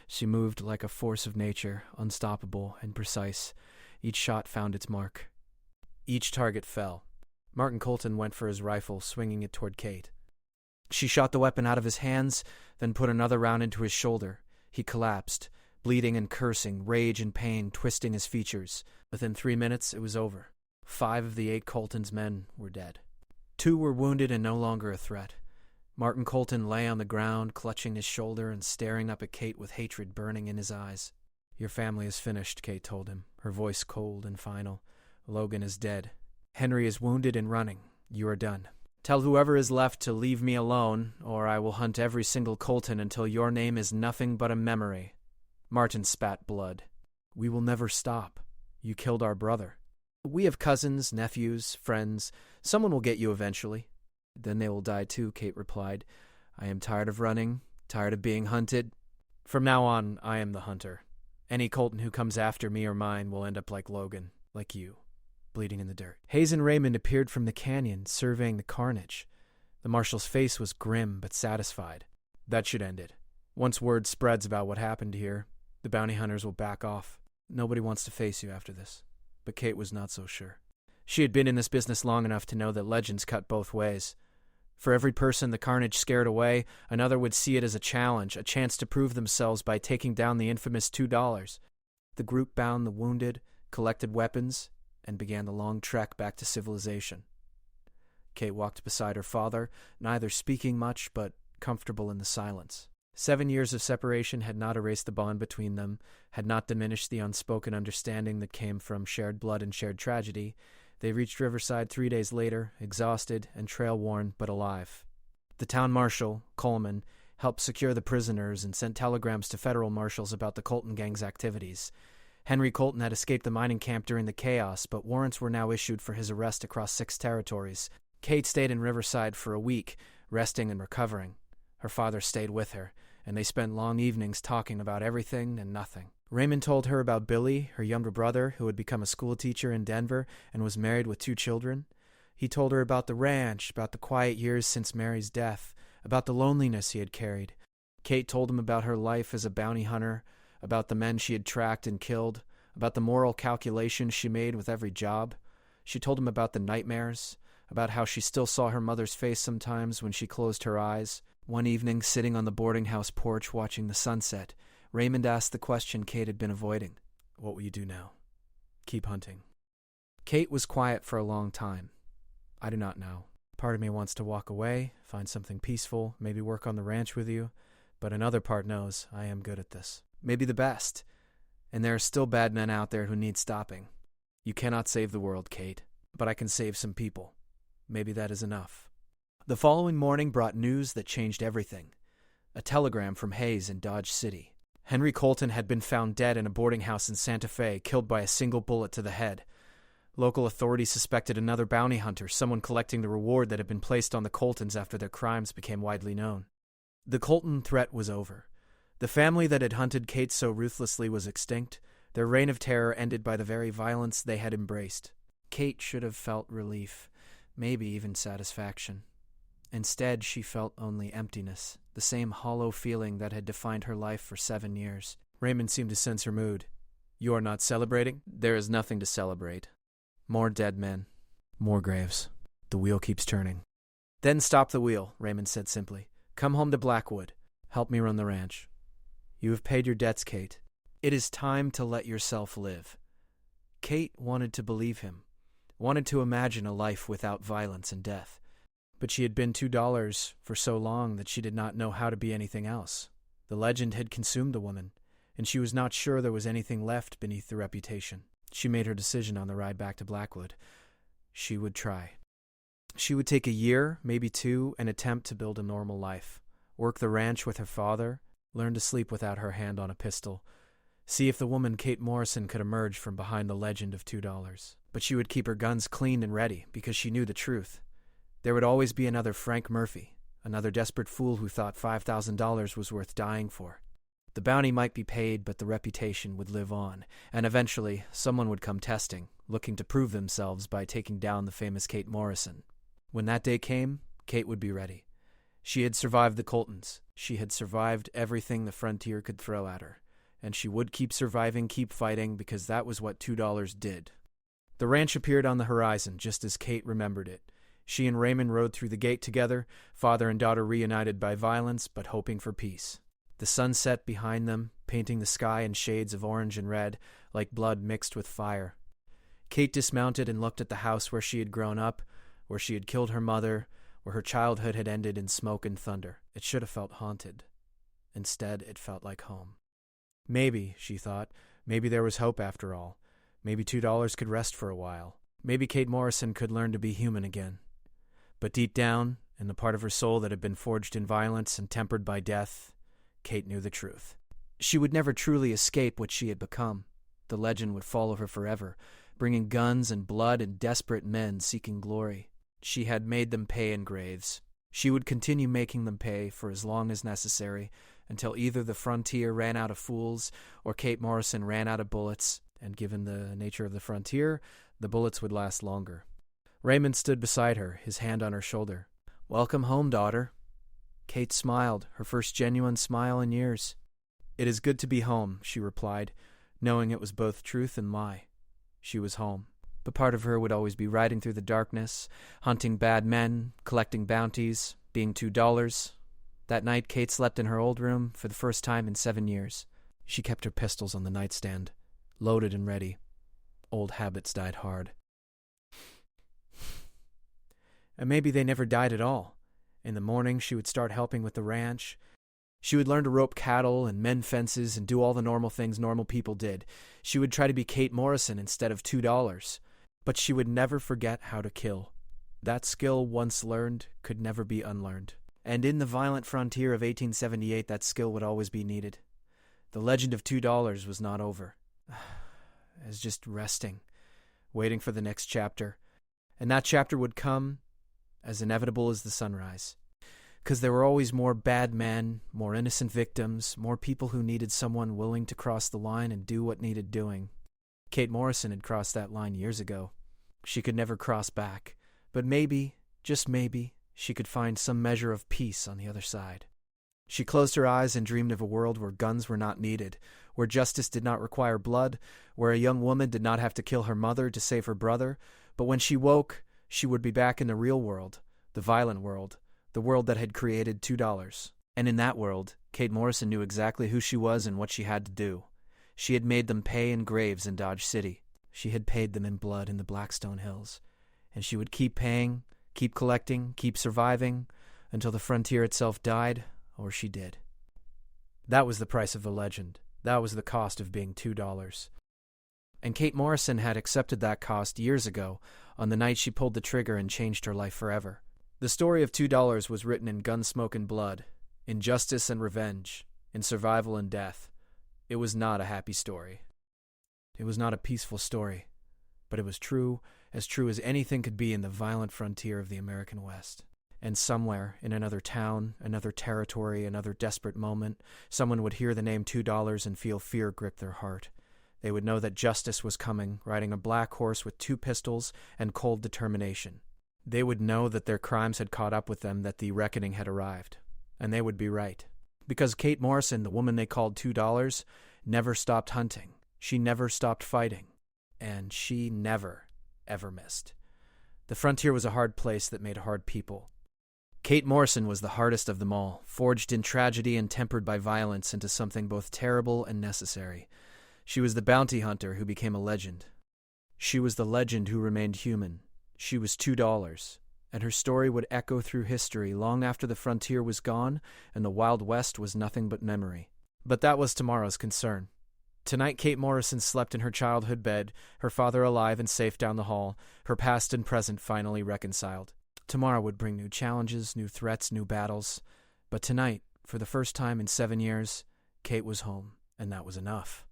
She moved like a force of nature, unstoppable and precise. Each shot found its mark. Each target fell. Martin Colton went for his rifle, swinging it toward Kate. She shot the weapon out of his hands, then put another round into his shoulder. He collapsed, bleeding and cursing, rage and pain twisting his features. Within 3 minutes, it was over. 5 of the 8 Colton's men were dead. 2 were wounded and no longer a threat. Martin Colton lay on the ground, clutching his shoulder and staring up at Kate with hatred burning in his eyes. "Your family is finished," Kate told him, her voice cold and final. "Logan is dead. Henry is wounded and running. You are done. Tell whoever is left to leave me alone, or I will hunt every single Colton until your name is nothing but a memory." Martin spat blood. "We will never stop. You killed our brother. We have cousins, nephews, friends. Someone will get you eventually." "Then they will die too," Kate replied. "I am tired of running, tired of being hunted. From now on, I am the hunter. Any Colton who comes after me or mine will end up like Logan, like you, bleeding in the dirt." Hayes and Raymond appeared from the canyon, surveying the carnage. The marshal's face was grim but satisfied. "That should end it. Once word spreads about what happened here, the bounty hunters will back off. Nobody wants to face you after this." But Kate was not so sure. She had been in this business long enough to know that legends cut both ways. For every person the carnage scared away, another would see it as a challenge, a chance to prove themselves by taking down the infamous $2. The group bound the wounded, collected weapons, and began the long trek back to civilization. Kate walked beside her father, neither speaking much but comfortable in the silence. 7 years of separation had not erased the bond between them, had not diminished the unspoken understanding that came from shared blood and shared tragedy. They reached Riverside 3 days later, exhausted and trail-worn but alive. The town marshal, Coleman, helped secure the prisoners and sent telegrams to federal marshals about the Colton gang's activities. Henry Colton had escaped the mining camp during the chaos, but warrants were now issued for his arrest across 6 territories. Kate stayed in Riverside for a week, resting and recovering. Her father stayed with her, and they spent long evenings talking about everything and nothing. Raymond told her about Billy, her younger brother, who had become a schoolteacher in Denver and was married with 2 children. He told her about the ranch, about the quiet years since Mary's death, about the loneliness he had carried. Kate told him about her life as a bounty hunter, about the men she had tracked and killed, about the moral calculations she made with every job. She told him about the nightmares, about how she still saw her mother's face sometimes when she closed her eyes. One evening, sitting on the boarding house porch watching the sunset, Raymond asked the question Kate had been avoiding. "What will you do now?" "Keep hunting." Kate was quiet for a long time. "I do not know. Part of me wants to walk away, find something peaceful, maybe work on the ranch with you, but another part knows I am good at this. Maybe the best. And there are still bad men out there who need stopping. You cannot save the world, Kate, but I can save some people. Maybe that is enough. The following morning brought news that changed everything. A telegram from Hayes in Dodge City. Henry Colton had been found dead in a boarding house in Santa Fe, killed by a single bullet to the head. Local authorities suspected another bounty hunter, someone collecting the reward that had been placed on the Coltons after their crimes became widely known. The Colton threat was over. The family that had hunted Kate so ruthlessly was extinct, their reign of terror ended by the very violence they had embraced. Kate should have felt relief, maybe even satisfaction. Instead, she felt only emptiness, the same hollow feeling that had defined her life for 7 years. Raymond seemed to sense her mood. "You are not celebrating?" "There is nothing to celebrate. More dead men. More graves. The wheel keeps turning." "Then stop the wheel," Raymond said simply. "Come home to Blackwood. Help me run the ranch. You have paid your debts, Kate. It is time to let yourself live." Kate wanted to believe him, wanted to imagine a life without violence and death. But she had been $2 for so long that she did not know how to be anything else. The legend had consumed the woman, and she was not sure there was anything left beneath the reputation. She made her decision on the ride back to Blackwood. She would try. She would take a year, maybe 2, and attempt to build a normal life. Work the ranch with her father, learn to sleep without her hand on a pistol, see if the woman Kate Morrison could emerge from behind the legend of $2. But she would keep her guns cleaned and ready, because she knew the truth. There would always be another Frank Murphy, another desperate fool who thought $5,000 was worth dying for. The bounty might be paid, but the reputation would live on, and eventually someone would come testing, looking to prove themselves by taking down the famous Kate Morrison. When that day came, Kate would be ready. She had survived the Coltons. She had survived everything the frontier could throw at her, and she would keep surviving, keep fighting, because that was what $2 did. The ranch appeared on the horizon, just as Kate remembered it. She and Raymond rode through the gate together, father and daughter reunited by violence, but hoping for peace. The sun set behind them, painting the sky in shades of orange and red, like blood mixed with fire. Kate dismounted and looked at the house where she had grown up, where she had killed her mother, where her childhood had ended in smoke and thunder. It should have felt haunted. Instead, it felt like home. Maybe, she thought, maybe there was hope after all. Maybe $2 could rest for a while. Maybe Kate Morrison could learn to be human again. But deep down, in the part of her soul that had been forged in violence and tempered by death, Kate knew the truth. She would never truly escape what she had become. The legend would follow her forever, bringing guns and blood and desperate men seeking glory. She had made them pay in graves. She would continue making them pay for as long as necessary, until either the frontier ran out of fools or Kate Morrison ran out of bullets, and given the nature of the frontier, the bullets would last longer. Raymond stood beside her, his hand on her shoulder. "Welcome home, daughter." Kate smiled, her first genuine smile in years. "It is good to be home," she replied, knowing it was both truth and lie. She was home, but part of her would always be riding through the darkness, hunting bad men, collecting bounties, being $2. That night, Kate slept in her old room for the first time in 7 years. She kept her pistols on the nightstand, loaded and ready. Old habits died hard. And maybe they never died at all. In the morning, she would start helping with the ranch. She would learn to rope cattle and mend fences and do all the normal things normal people did. She would try to be Kate Morrison instead of $2. But she would never forget how to kill. That skill, once learned, could never be unlearned. And in the violent frontier of 1878, that skill would always be needed. The legend of $2 was not over. It was just resting, waiting for the next chapter. And that chapter would come as inevitable as the sunrise. Because there were always more bad men, more innocent victims, more people who needed someone willing to cross the line and do what needed doing. Kate Morrison had crossed that line years ago. She could never cross back. But maybe, just maybe, she could find some measure of peace on the other side. She closed her eyes and dreamed of a world where guns were not needed, where justice did not require blood, where a young woman did not have to kill her mother to save her brother. But when she woke, she would be back in the real world, the violent world, the world that had created $2. And in that world, Kate Morrison knew exactly who she was and what she had to do. She had made them pay in graves in Dodge City. She had paid them in blood in the Blackstone Hills. And she would keep paying, keep collecting, keep surviving, until the frontier itself died, or she did. That was the price of the legend. That was the cost of being $2. And Kate Morrison had accepted that cost years ago, on the night she pulled the trigger and changed her life forever. The story of $2 was written in gun smoke and blood, in justice and revenge, in survival and death. It was not a happy story. It was not a peaceful story, but it was true as anything could be in the violent frontier of the American West. And somewhere, in another town, another territory, another desperate moment, someone would hear the name $2 and feel fear grip their heart. They would know that justice was coming, riding a black horse with 2 pistols and cold determination. They would know that their crimes had caught up with them, that the reckoning had arrived. And they would be right. Because Kate Morrison, the woman they called $2, never stopped hunting. She never stopped fighting. And she never, ever missed. The frontier was a hard place that made hard people. Kate Morrison was the hardest of them all, forged in tragedy and tempered by violence into something both terrible and necessary. She was the bounty hunter who became a legend. She was the legend who remained human. She was $2, and her story would echo through history long after the frontier was gone and the Wild West was nothing but memory. But that was tomorrow's concern. Tonight, Kate Morrison slept in her childhood bed, her father alive and safe down the hall, her past and present finally reconciled. Tomorrow would bring new challenges, new threats, new battles. But tonight, for the first time in 7 years, Kate was home, and that was enough.